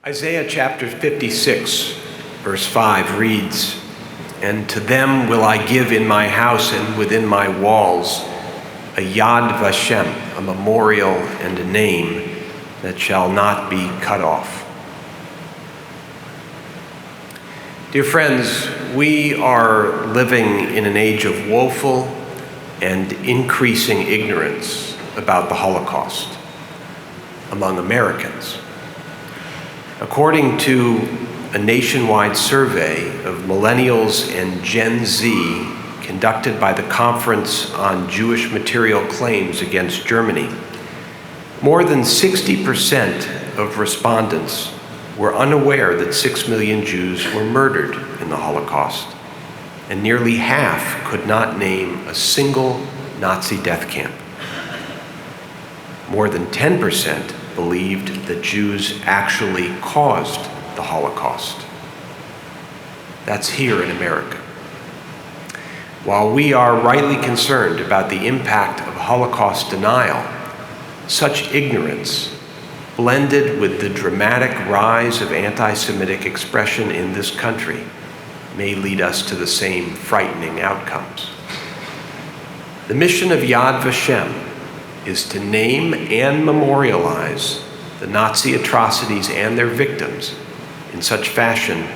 Isaiah chapter 56, verse 5 reads, "And to them will I give in my house and within my walls a Yad Vashem, a memorial and a name that shall not be cut off." Dear friends, we are living in an age of woeful and increasing ignorance about the Holocaust among Americans. According to a nationwide survey of millennials and Gen Z conducted by the Conference on Jewish Material Claims Against Germany, more than 60% of respondents were unaware that 6 million Jews were murdered in the Holocaust, and nearly half could not name a single Nazi death camp. More than 10% believed that Jews actually caused the Holocaust. That's here in America. While we are rightly concerned about the impact of Holocaust denial, such ignorance, blended with the dramatic rise of anti-Semitic expression in this country, may lead us to the same frightening outcomes. The mission of Yad Vashem is to name and memorialize the Nazi atrocities and their victims in such fashion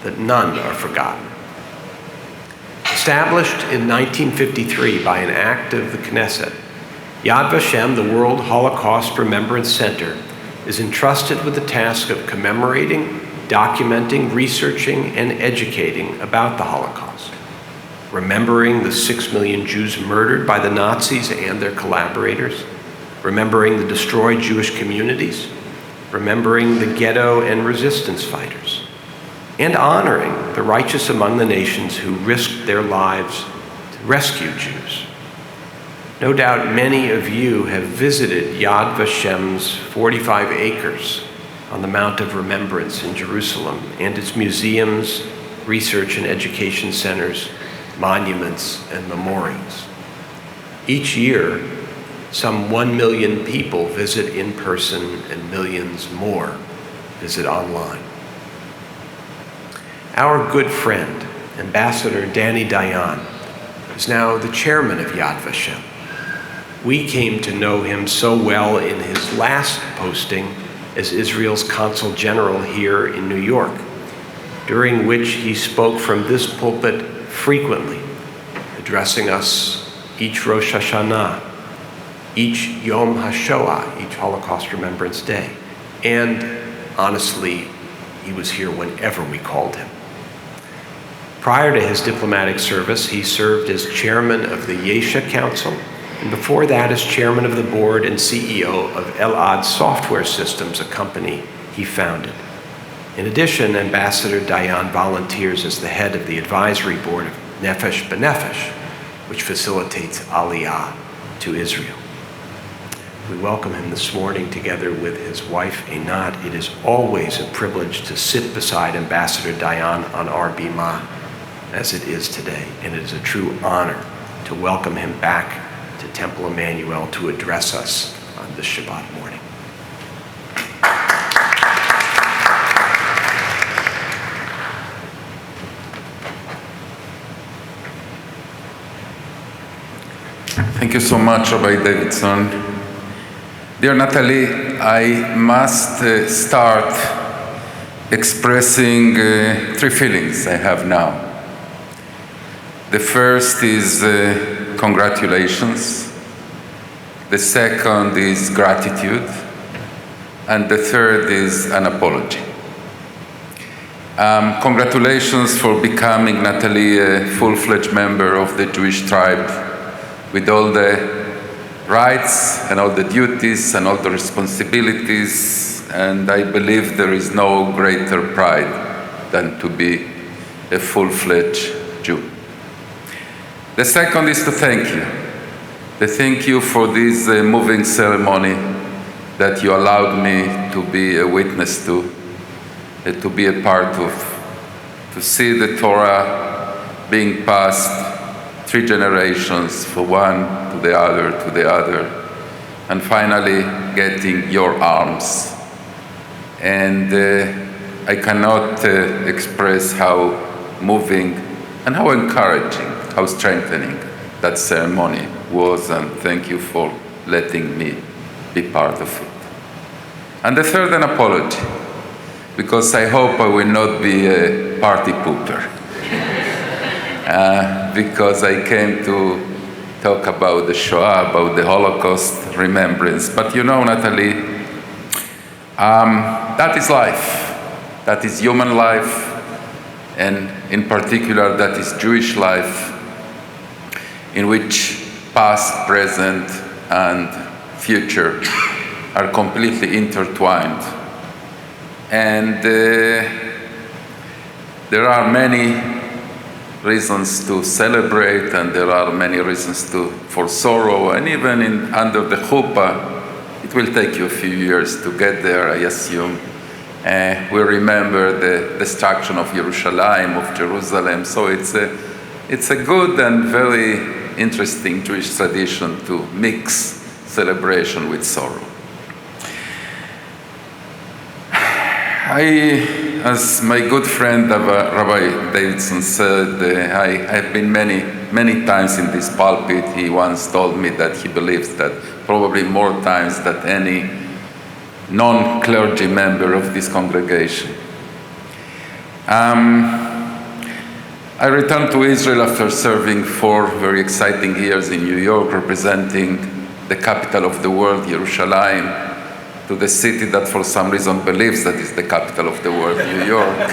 that none are forgotten. Established in 1953 by an act of the Knesset, Yad Vashem, the World Holocaust Remembrance Center, is entrusted with the task of commemorating, documenting, researching, and educating about the Holocaust, remembering the 6 million Jews murdered by the Nazis and their collaborators, remembering the destroyed Jewish communities, remembering the ghetto and resistance fighters, and honoring the righteous among the nations who risked their lives to rescue Jews. No doubt many of you have visited Yad Vashem's 45 acres on the Mount of Remembrance in Jerusalem and its museums, research and education centers, monuments, and memorials. Each year, some 1 million people visit in person and millions more visit online. Our good friend, Ambassador Dani Dayan, is now the chairman of Yad Vashem. We came to know him so well in his last posting as Israel's Consul General here in New York, during which he spoke from this pulpit frequently, addressing us each Rosh Hashanah, each Yom HaShoah, each Holocaust Remembrance Day. And honestly, he was here whenever we called him. Prior to his diplomatic service, he served as chairman of the Yesha Council, and before that as chairman of the board and CEO of Elad Software Systems, a company he founded. In addition, Ambassador Dayan volunteers as the head of the advisory board of Nefesh B'Nefesh, which facilitates Aliyah to Israel. We welcome him this morning together with his wife, Einat. It is always a privilege to sit beside Ambassador Dayan on our bima, as it is today, and it is a true honor to welcome him back to Temple Emanu-El to address us on this Shabbat morning. Thank you so much, Rabbi Davidson. Dear Natalie, I must start expressing 3 feelings I have now. The first is congratulations. The second is gratitude. And the third is an apology. Congratulations for becoming, Natalie, a full-fledged member of the Jewish tribe with all the rights and all the duties and all the responsibilities, and I believe there is no greater pride than to be a full-fledged Jew. The second is to thank you. To thank you for this moving ceremony that you allowed me to be a witness to be a part of, to see the Torah being passed 3 generations from one to the other, and finally getting your arms And I cannot express how moving and how encouraging, how strengthening that ceremony was, and thank you for letting me be part of it. And the third, an apology, because I hope I will not be a party pooper, because I came to talk about the Shoah, about the Holocaust, remembrance. But you know, Natalie, that is life. That is human life, and in particular, that is Jewish life, in which past, present, and future are completely intertwined. And there are many reasons to celebrate, and there are many reasons for sorrow, and even under the chuppah, it will take you a few years to get there, I assume. We remember the destruction of Jerusalem, of Jerusalem, so it's a good and very interesting Jewish tradition to mix celebration with sorrow. As my good friend Rabbi Davidson said, I have been many times in this pulpit. He once told me that he believes that probably more times than any non-clergy member of this congregation. I returned to Israel after serving 4 very exciting years in New York, representing the capital of the world, Jerusalem, to the city that for some reason believes that is the capital of the world, New York.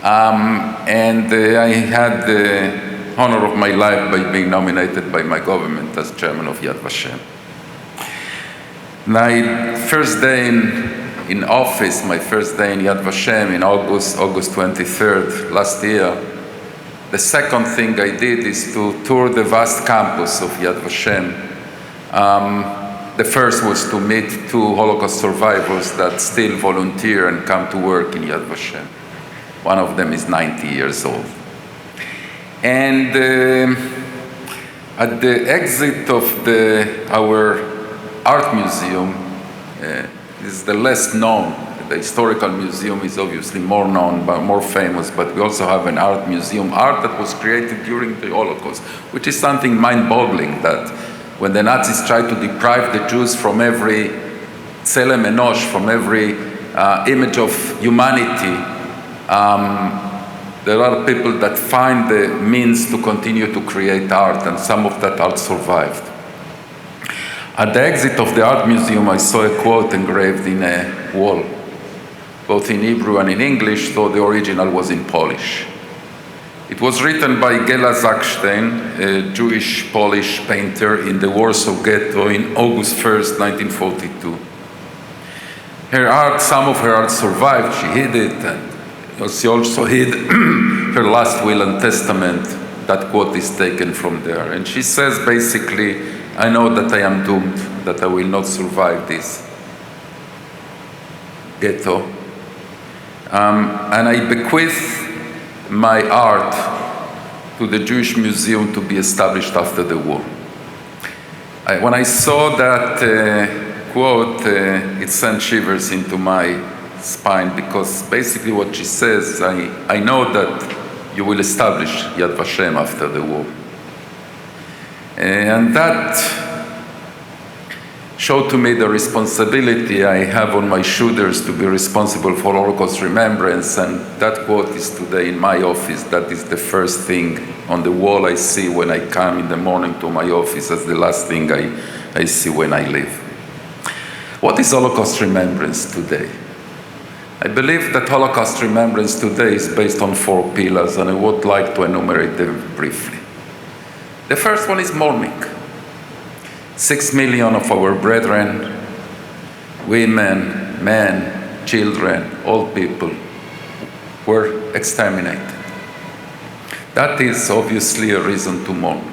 And I had the honor of my life by being nominated by my government as chairman of Yad Vashem. My first day in office, my first day in Yad Vashem in August 23rd last year, the second thing I did is to tour the vast campus of Yad Vashem. The first was to meet 2 Holocaust survivors that still volunteer and come to work in Yad Vashem. One of them is 90 years old. And at the exit of our art museum, is the less known. The historical museum is obviously more known, but more famous, but we also have an art museum, art that was created during the Holocaust, which is something mind-boggling, that when the Nazis tried to deprive the Jews from every tselem enosh, from every image of humanity, there are people that find the means to continue to create art, and some of that art survived. At the exit of the art museum, I saw a quote engraved in a wall, both in Hebrew and in English, though the original was in Polish. It was written by Gela Zakstein, a Jewish-Polish painter in the Warsaw Ghetto in August 1st, 1942. Her art, some of her art survived. She hid it, and she also hid her last will and testament. That quote is taken from there. And she says basically, I know that I am doomed, that I will not survive this ghetto. And I bequeath my art to the Jewish Museum to be established after the war. When I saw that quote, it sent shivers into my spine, because basically what she says, I know that you will establish Yad Vashem after the war. And that showed to me the responsibility I have on my shoulders to be responsible for Holocaust remembrance, and that quote is today in my office. That is the first thing on the wall I see when I come in the morning to my office, as the last thing I see when I leave. What is Holocaust remembrance today? I believe that Holocaust remembrance today is based on 4 pillars, and I would like to enumerate them briefly. The first one is mourning. 6 million of our brethren, women, men, children, old people, were exterminated. That is obviously a reason to mourn.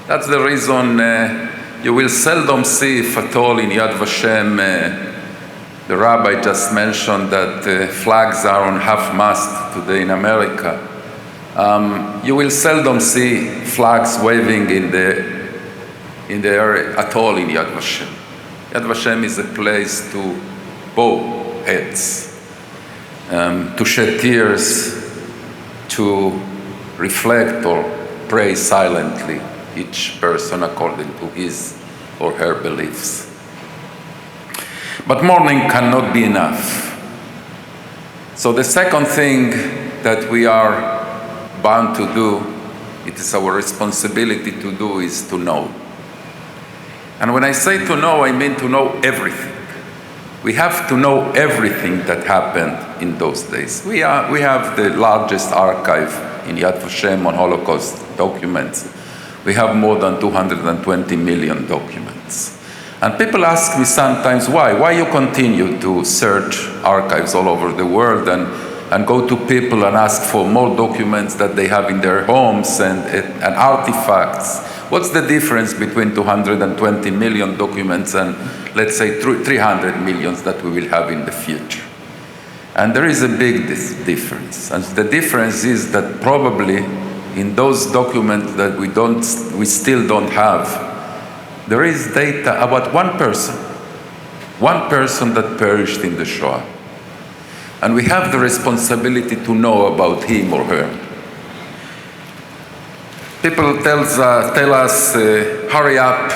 That's the reason you will seldom see, if at all, in Yad Vashem. The rabbi just mentioned that flags are on half-mast today in America. You will seldom see flags waving in the area at all in Yad Vashem. Yad Vashem is a place to bow heads, to shed tears, to reflect or pray silently, each person according to his or her beliefs. But mourning cannot be enough. So the second thing that we are bound to do, it is our responsibility to do, is to know. And when I say to know, I mean to know everything. We have to know everything that happened in those days. We have the largest archive in Yad Vashem on Holocaust documents. We have more than 220 million documents. And people ask me sometimes, why you continue to search archives all over the world and go to people and ask for more documents that they have in their homes and artifacts. What's the difference between 220 million documents and, let's say, 300 millions that we will have in the future? And there is a big difference. And the difference is that probably in those documents that we still don't have, there is data about one person that perished in the Shoah. And we have the responsibility to know about him or her. People tell us, hurry up,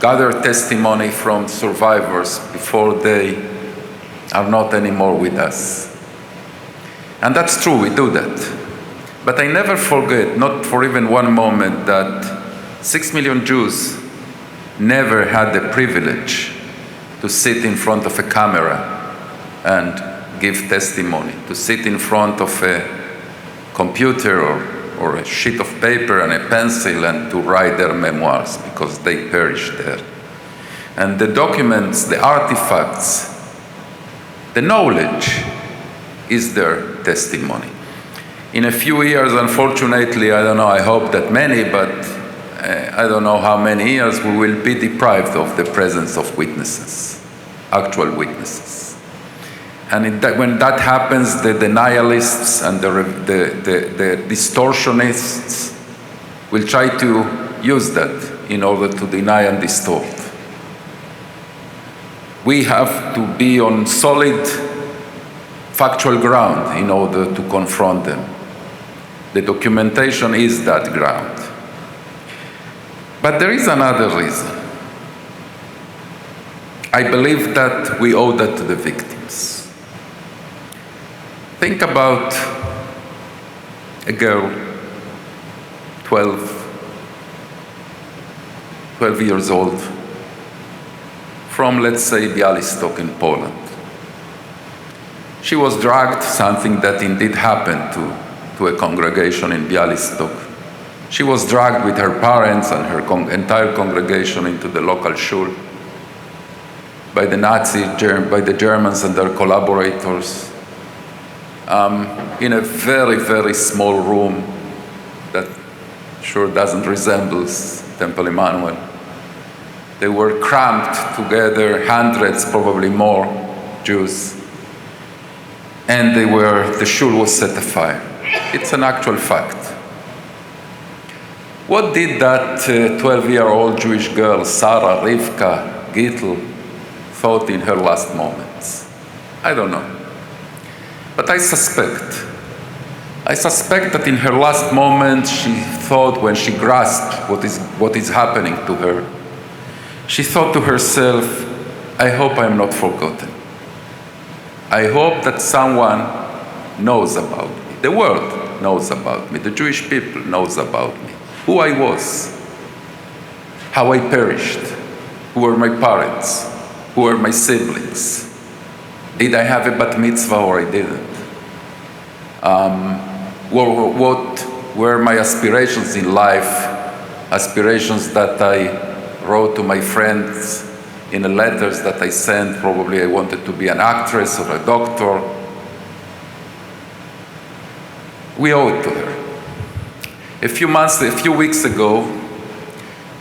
gather testimony from survivors before they are not anymore with us. And that's true, we do that. But I never forget, not for even one moment, that 6 million Jews never had the privilege to sit in front of a camera and give testimony, to sit in front of a computer or a sheet of paper and a pencil and to write their memoirs, because they perished there. And the documents, the artifacts, the knowledge is their testimony. In a few years, unfortunately, I don't know, I hope that many, but I don't know how many years, we will be deprived of the presence of witnesses, actual witnesses. And when that happens, the denialists and the distortionists will try to use that in order to deny and distort. We have to be on solid factual ground in order to confront them. The documentation is that ground. But there is another reason. I believe that we owe that to the victims. Think about a girl, 12 years old, from, let's say, Białystok in Poland. She was dragged, something that indeed happened to a congregation in Białystok. She was dragged with her parents and her entire congregation into the local shul by the Germans and their collaborators, in a very, very small room that sure doesn't resemble Temple Emanu-El. They were cramped together, hundreds, probably more, Jews, and the shul was set afire. It's an actual fact. What did that 12-year-old Jewish girl, Sarah, Rivka, Gittel, thought in her last moments? I don't know. But I suspect that in her last moment, she thought, when she grasped what is happening to her, she thought to herself, I hope I am not forgotten. I hope that someone knows about me. The world knows about me. The Jewish people knows about me. Who I was, how I perished, who were my parents, who were my siblings. Did I have a bat mitzvah or I didn't? What were my aspirations in life, aspirations that I wrote to my friends in the letters that I sent? Probably I wanted to be an actress or a doctor. We owe it to her. A few weeks ago,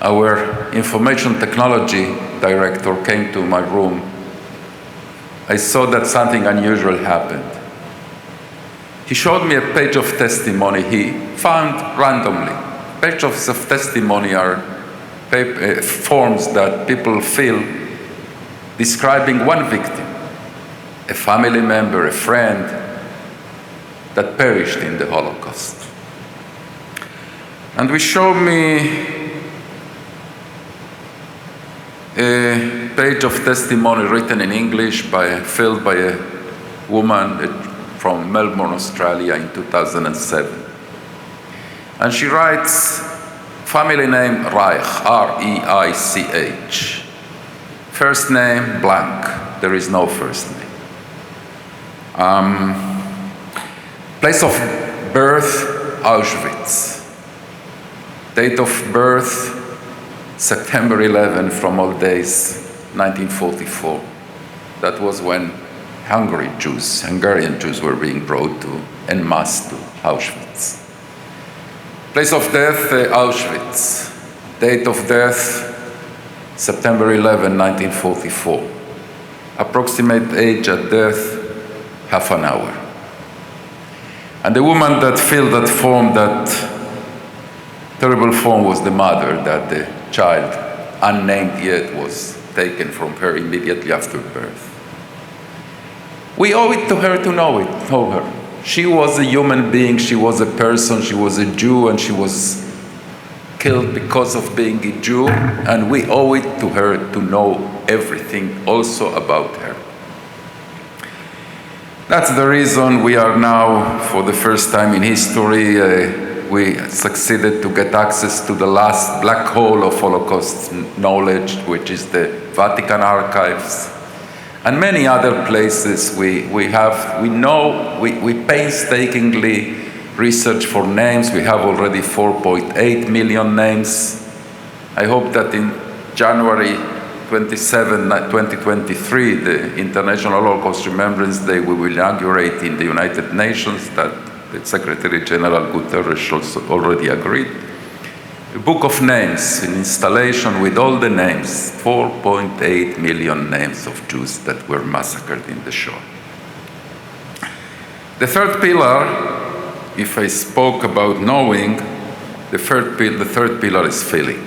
our information technology director came to my room. I saw that something unusual happened. He showed me a page of testimony he found randomly. Pages of testimony are forms that people fill describing one victim. a family member, a friend that perished in the Holocaust. And we show me a page of testimony written in English filled by a woman from Melbourne, Australia in 2007. And she writes, family name Reich, R-E-I-C-H. First name blank, there is no first name. Place of birth, Auschwitz. Date of birth, September 11, from all days, 1944. That was when Hungarian Jews were being brought en masse to Auschwitz. Place of death, Auschwitz. Date of death, September 11, 1944. Approximate age at death, half an hour. And the woman that filled that form, that terrible form, was the mother that the child, unnamed yet, was taken from her immediately after birth. We owe it to her to know her. She was a human being, she was a person, she was a Jew, and she was killed because of being a Jew, and we owe it to her to know everything also about her. That's the reason we are now, for the first time in history, we succeeded to get access to the last black hole of Holocaust knowledge, which is the Vatican archives, and many other places. We painstakingly research for names. We have already 4.8 million names. I hope that in January 27, 2023, the International Holocaust Remembrance Day, we will inaugurate in the United Nations, that the Secretary General Guterres also already agreed, a book of names, an installation with all the names, 4.8 million names of Jews that were massacred in the Shoah. The third pillar, if I spoke about knowing, the third pillar is feeling.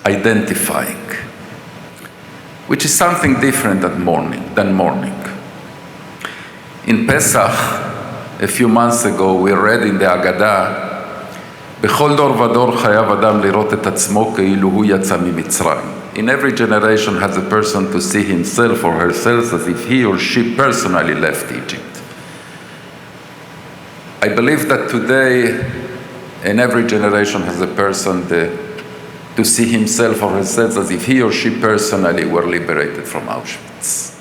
Identifying, which is something different than mourning. In Pesach, a few months ago, we read in the Haggadah, בכל דור ודור חייב אדם לראות את עצמו כאילו הוא יצא ממצרים. In every generation has a person to see himself or herself as if he or she personally left Egypt. I believe that today, in every generation has a person to see himself or herself as if he or she personally were liberated from Auschwitz.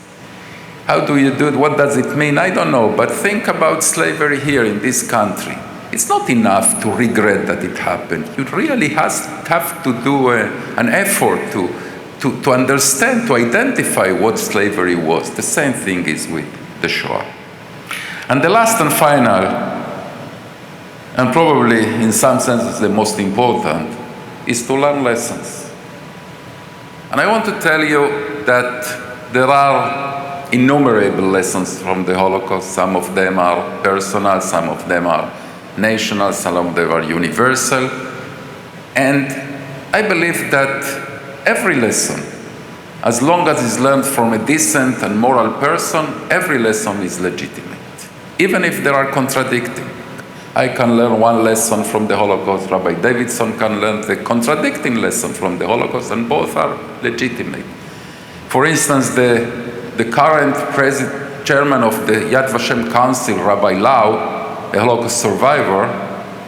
How do you do it? What does it mean? I don't know, but think about slavery here in this country. It's not enough to regret that it happened. You really have to do an effort to understand, to identify what slavery was. The same thing is with the Shoah. And the last and final, and probably in some senses the most important, is to learn lessons. And I want to tell you that there are innumerable lessons from the Holocaust. Some of them are personal, some of them are national, some of them are universal. And I believe that every lesson, as long as it's learned from a decent and moral person, every lesson is legitimate, even if there are contradicting. I can learn one lesson from the Holocaust, Rabbi Davidson can learn the contradicting lesson from the Holocaust, and both are legitimate. For instance, the current chairman of the Yad Vashem Council, Rabbi Lau, a Holocaust survivor,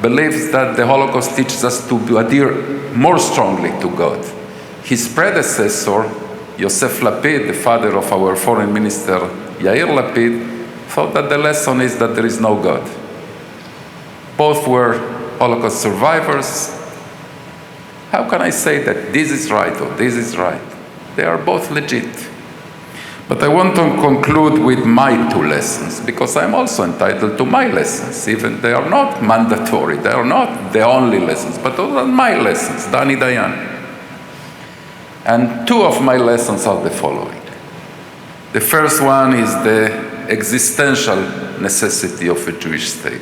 believes that the Holocaust teaches us to adhere more strongly to God. His predecessor, Yosef Lapid, the father of our foreign minister Yair Lapid, thought that the lesson is that there is no God. Both were Holocaust survivors. How can I say that this is right or this is right? They are both legit. But I want to conclude with my two lessons, because I'm also entitled to my lessons, even they are not mandatory, they are not the only lessons, but those are my lessons, Dani Dayan. And two of my lessons are the following. The first one is the existential necessity of a Jewish state.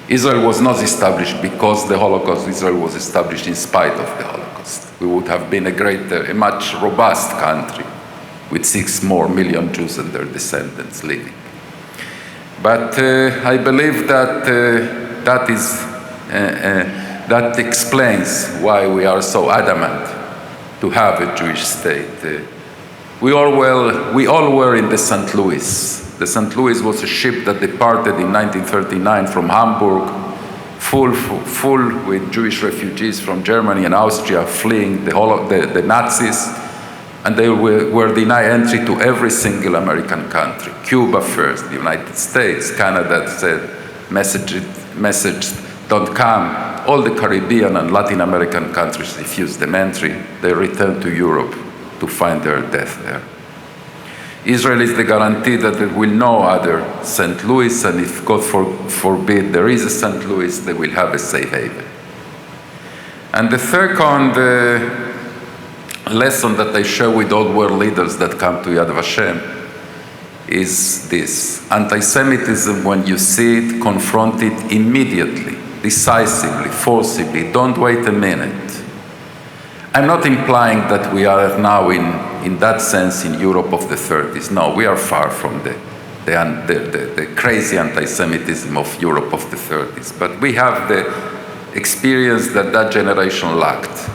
Israel was not established because the Holocaust. Israel was established in spite of the Holocaust. We would have been a much robust country with 6 more million Jews and their descendants living. But I believe that that explains why we are so adamant to have a Jewish state. We all were in the St. Louis. The St. Louis was a ship that departed in 1939 from Hamburg, full with Jewish refugees from Germany and Austria fleeing the Nazis, and they were denied entry to every single American country. Cuba first, the United States, Canada said, message don't come. All the Caribbean and Latin American countries refused them entry. They returned to Europe to find their death there. Israel is the guarantee that there will no other St. Louis, and if God forbid there is a St. Louis, they will have a safe haven. And the second lesson that I share with all world leaders that come to Yad Vashem is this: anti-Semitism, when you see it, confront it immediately, decisively, forcibly. Don't wait a minute. I'm not implying that we are now in that sense in Europe of the 30s. No, we are far from the crazy anti-Semitism of Europe of the 30s. But we have the experience that generation lacked.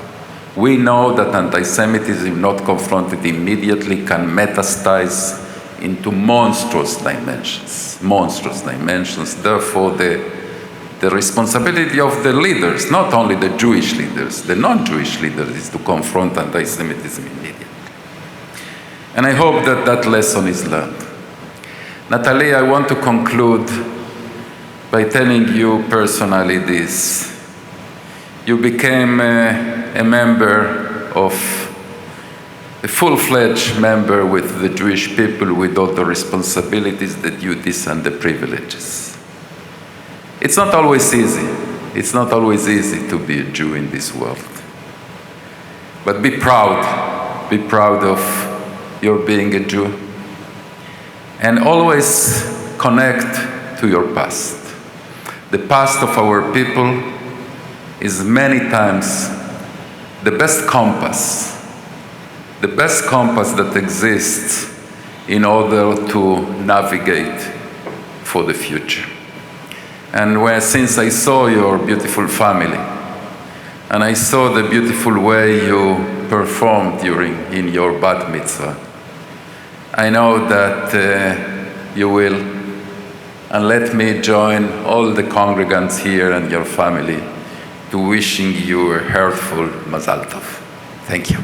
We know that anti-Semitism, not confronted immediately, can metastasize into monstrous dimensions. Therefore, the responsibility of the leaders, not only the Jewish leaders, the non-Jewish leaders, is to confront anti-Semitism immediately. And I hope that that lesson is learned. Natalie, I want to conclude by telling you personally this. You became a member of a full-fledged member with the Jewish people, with all the responsibilities, the duties, and the privileges. It's not always easy. It's not always easy to be a Jew in this world. But be proud. Be proud of your being a Jew. And always connect to your past. The past of our people is many times the best compass that exists in order to navigate for the future. And since I saw your beautiful family, and I saw the beautiful way you performed in your bat mitzvah, I know that you will, and let me join all the congregants here and your family to wishing you a heartful Mazal Tov. Thank you.